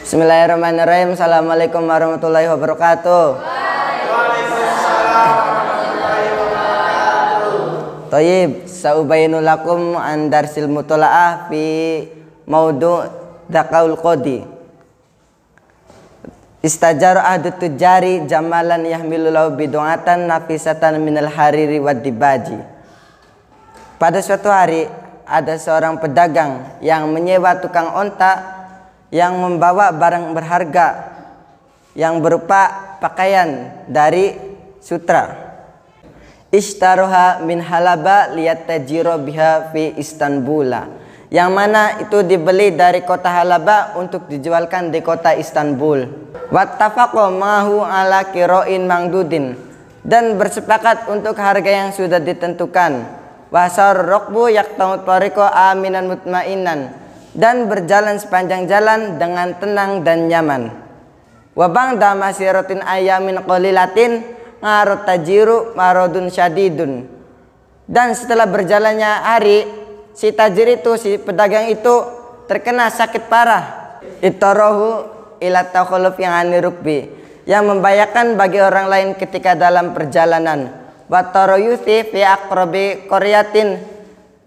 Bismillahirrahmanirrahim. Assalamualaikum warahmatullahi wabarakatuh. Waalaikumsalam warahmatullahi wabarakatuh. Thayyib, saubayinu lakum an darsil mutola'ah fi maudu' daqaul qodi. Istajar ahdu tujari jamalan yahmilulahu bidungatan nafisatan minal hariri wad dibaji. Pada suatu hari ada seorang pedagang yang menyewa tukang onta yang membawa barang berharga yang berupa pakaian dari sutra. Ishtaroha min halaba liyatajiro biha fi Istanbula, yang mana itu dibeli dari kota Halaba untuk dijualkan di kota Istanbul. Wattafaqo mahu ala kiroin mangdudin, dan bersepakat untuk harga yang sudah ditentukan. Wasar rokbu yaktamut pariko aminan mutmainan, dan berjalan sepanjang jalan dengan tenang dan nyaman. Wabang damasirotin ayamin qolilatin ngarut tajiru marodun syadidun, dan setelah berjalannya hari, si tajir itu, si pedagang itu terkena sakit parah. Itorohu ila takhuluf yang anirukbi, yang membahayakan bagi orang lain ketika dalam perjalanan. Watoroyuthi fi akrobi koryatin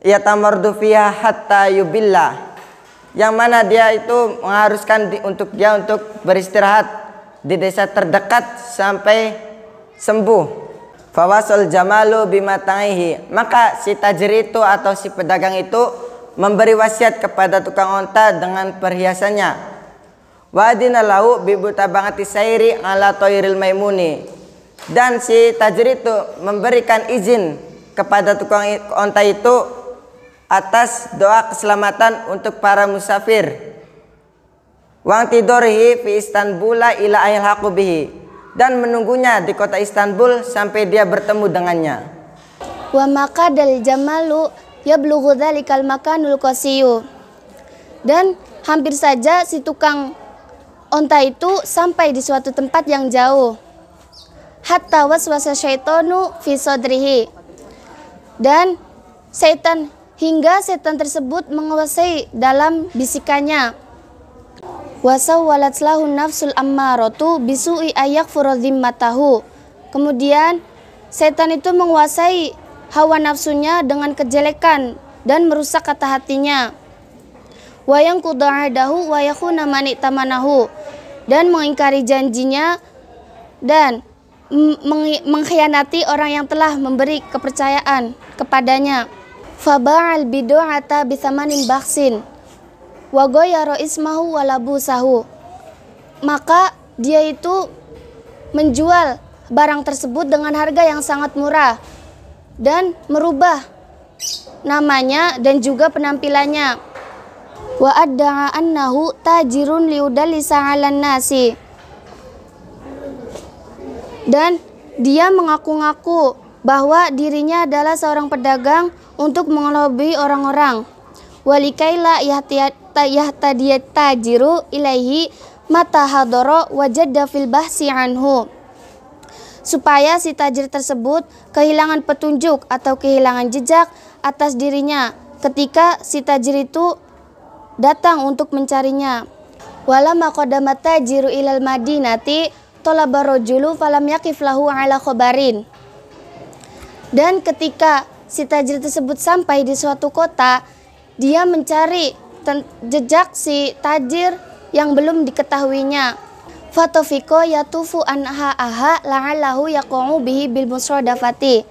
yatamardu fiha hatta yubillah, yang mana dia itu mengharuskan untuk beristirahat di desa terdekat sampai sembuh. Fawasal jamalu bimataihi, maka si tajir itu atau si pedagang itu memberi wasiat kepada tukang onta dengan perhiasannya. Wadina lahu bibutabangati sairi ala toiril maimuni, dan si tajir itu memberikan izin kepada tukang onta itu atas doa keselamatan untuk para musafir. Wang tidorhi fi Istanbula ila ayalhaqu bihi, dan menunggunya di kota Istanbul sampai dia bertemu dengannya. Wa maqadal jamalu yablughu dzalikal makanul qasiyu, dan hampir saja si tukang onta itu sampai di suatu tempat yang jauh. Hatta waswasa syaitanu fi sadrihi, dan hingga setan tersebut menguasai dalam bisikannya. Wasawwalat lahu nafsul ammaratu bisu'i ayakfuru dhimmatahu, kemudian setan itu menguasai hawa nafsunya dengan kejelekan dan merusak kata hatinya. Wa yanqudu 'ahdahu wa yakhuna man itamanahu, dan mengingkari janjinya dan mengkhianati orang yang telah memberi kepercayaan kepadanya. Faba'al bidu'ata bisamanin baksin wa goyaro ismahu walabusahu, maka dia itu menjual barang tersebut dengan harga yang sangat murah dan merubah namanya dan juga penampilannya. Wa adda'a annahu tajirun liudallisa 'alan nasi, dan dia mengaku-ngaku bahwa dirinya adalah seorang pedagang untuk mengelobi orang-orang. Walikaila yahtadiyat tajiru ilaihi mata hadoro wajadda fil bahsi anhu, supaya si tajir tersebut kehilangan petunjuk atau kehilangan jejak atas dirinya ketika si tajir itu datang untuk mencarinya. Walamma qadama tajiru ilal madinati talaba rajulu falam yaqif lahu ala khabarin, dan ketika si tajir tersebut sampai di suatu kota, dia mencari jejak si tajir yang belum diketahuinya. Fatofiko yatufu anha aha la'allahu yaqa'u bihi bil musradafati,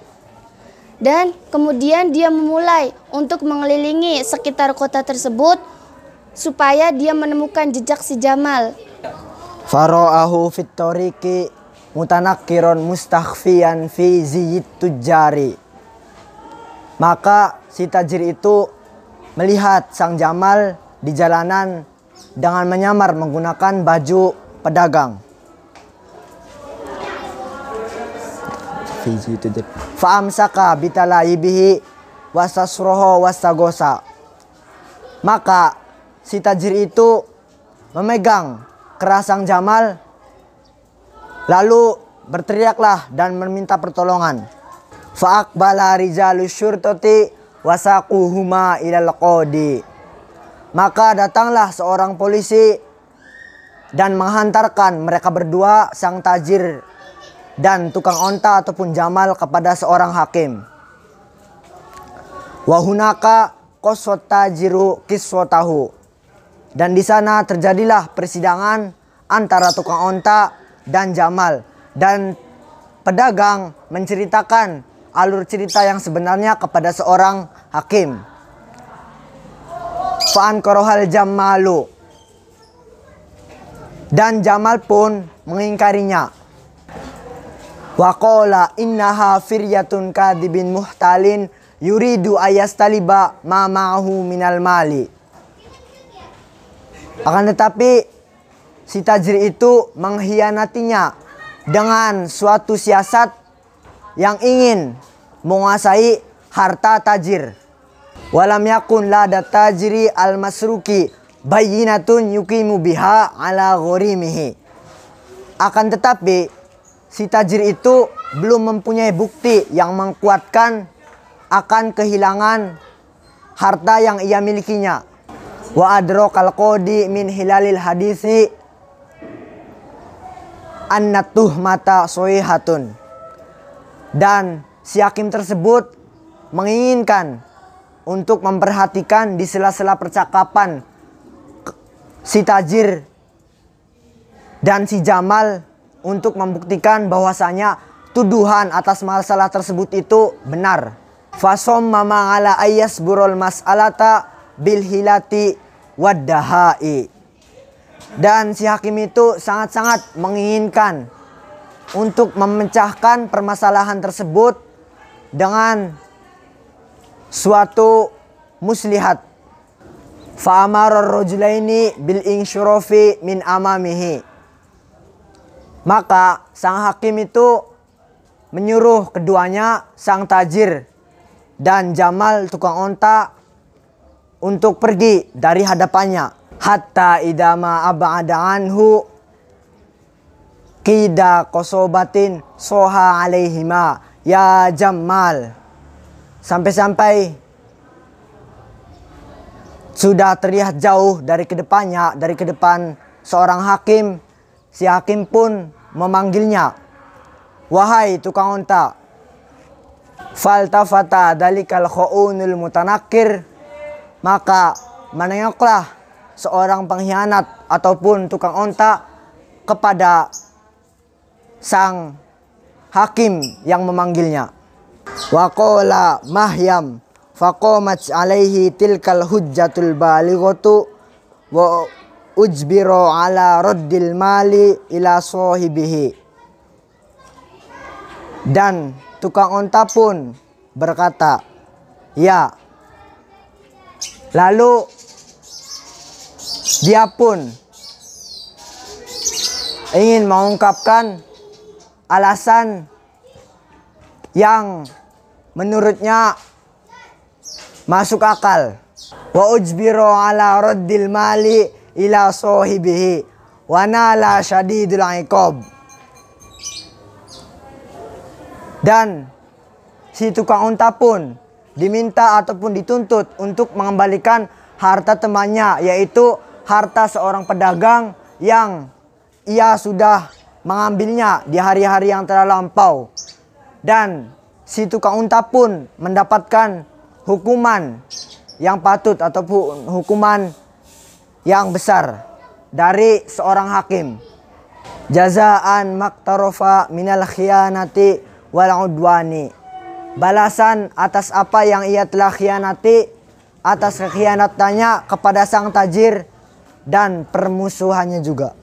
dan kemudian dia memulai untuk mengelilingi sekitar kota tersebut supaya dia menemukan jejak si Jamal. Fara'ahu fit tariqi mutanakkiron mustakhfiyan fi ziyit tujari, maka si tajir itu melihat sang Jamal di jalanan dengan menyamar menggunakan baju pedagang. Fa'amsaka bitalaibihi wasasroho wasagosa, maka si tajir itu memegang keras sang Jamal lalu berteriaklah dan meminta pertolongan. Fa'aqbala rijalus syurtati wasaquhuma ilal qadi, maka datanglah seorang polisi dan menghantarkan mereka berdua, sang tajir dan tukang onta ataupun jamal, kepada seorang hakim. Wahunaka qaswat tajiru kiswatahu. Dan di sana terjadilah persidangan antara tukang onta dan jamal, dan pedagang menceritakan alur cerita yang sebenarnya kepada seorang hakim. Fa'an korohal jammalu. Dan Jamal pun mengingkarinya. Waqala innaha firyatun kadibin muhtalin yuridu ayastaliba ma ma'ahu minal mali. Akan tetapi si tajir itu mengkhianatinya dengan suatu siasat yang ingin menguasai harta tajir. Walam yakun lada tajiri al-masruki bayyinatun yuqimu biha ala ghorimihi. Akan tetapi si tajir itu belum mempunyai bukti yang menguatkan akan kehilangan harta yang ia milikinya. Wa adrakal qadi min hilalil hadisi anna tuhmata sohihatun. Dan si hakim tersebut menginginkan untuk memperhatikan di sela-sela percakapan si tajir dan si Jamal untuk membuktikan bahwasanya tuduhan atas masalah tersebut itu benar. Fasomma ma'ala ayyasburul mas'alata bil hilati waddahai. Dan si hakim itu sangat-sangat menginginkan untuk memecahkan permasalahan tersebut dengan suatu muslihat. Fa'amara ar-rajulaini bil insyurafi min amamihi. Maka sang hakim itu menyuruh keduanya, sang tajir dan Jamal tukang onta, untuk pergi dari hadapannya. Hatta idama ab'ada anhu qida qasobatin soha alaihima ya Jamal. Sampai-sampai sudah terlihat jauh dari kedepannya, dari kedepan seorang hakim, si hakim pun memanggilnya, wahai tukang onta. Faltafata dalikal khaunul mutanakir. Maka menengoklah seorang pengkhianat ataupun tukang onta kepada sang hakim yang memanggilnya. Waqala mahyam faqamat alaihi tilkal hujjatul balighatu wa ujbiro ala raddil mali ila sahibihi. Dan tukang onta pun berkata, ya. Lalu dia pun ingin mengungkapkan alasan yang menurutnya masuk akal. Wa ujbiro ala raddil mali ila sahibihi wa nala syadidul iqab. Dan si tukang unta pun diminta ataupun dituntut untuk mengembalikan harta temannya, yaitu harta seorang pedagang yang ia sudah mengambilnya di hari-hari yang telah lampau. Dan si tukang unta pun mendapatkan hukuman yang patut ataupun hukuman yang besar dari seorang hakim. Jazaan maktarofa minal khianati wal udwani. Balasan atas apa yang ia telah khianati, atas kekhianatannya kepada sang tajir dan permusuhannya juga.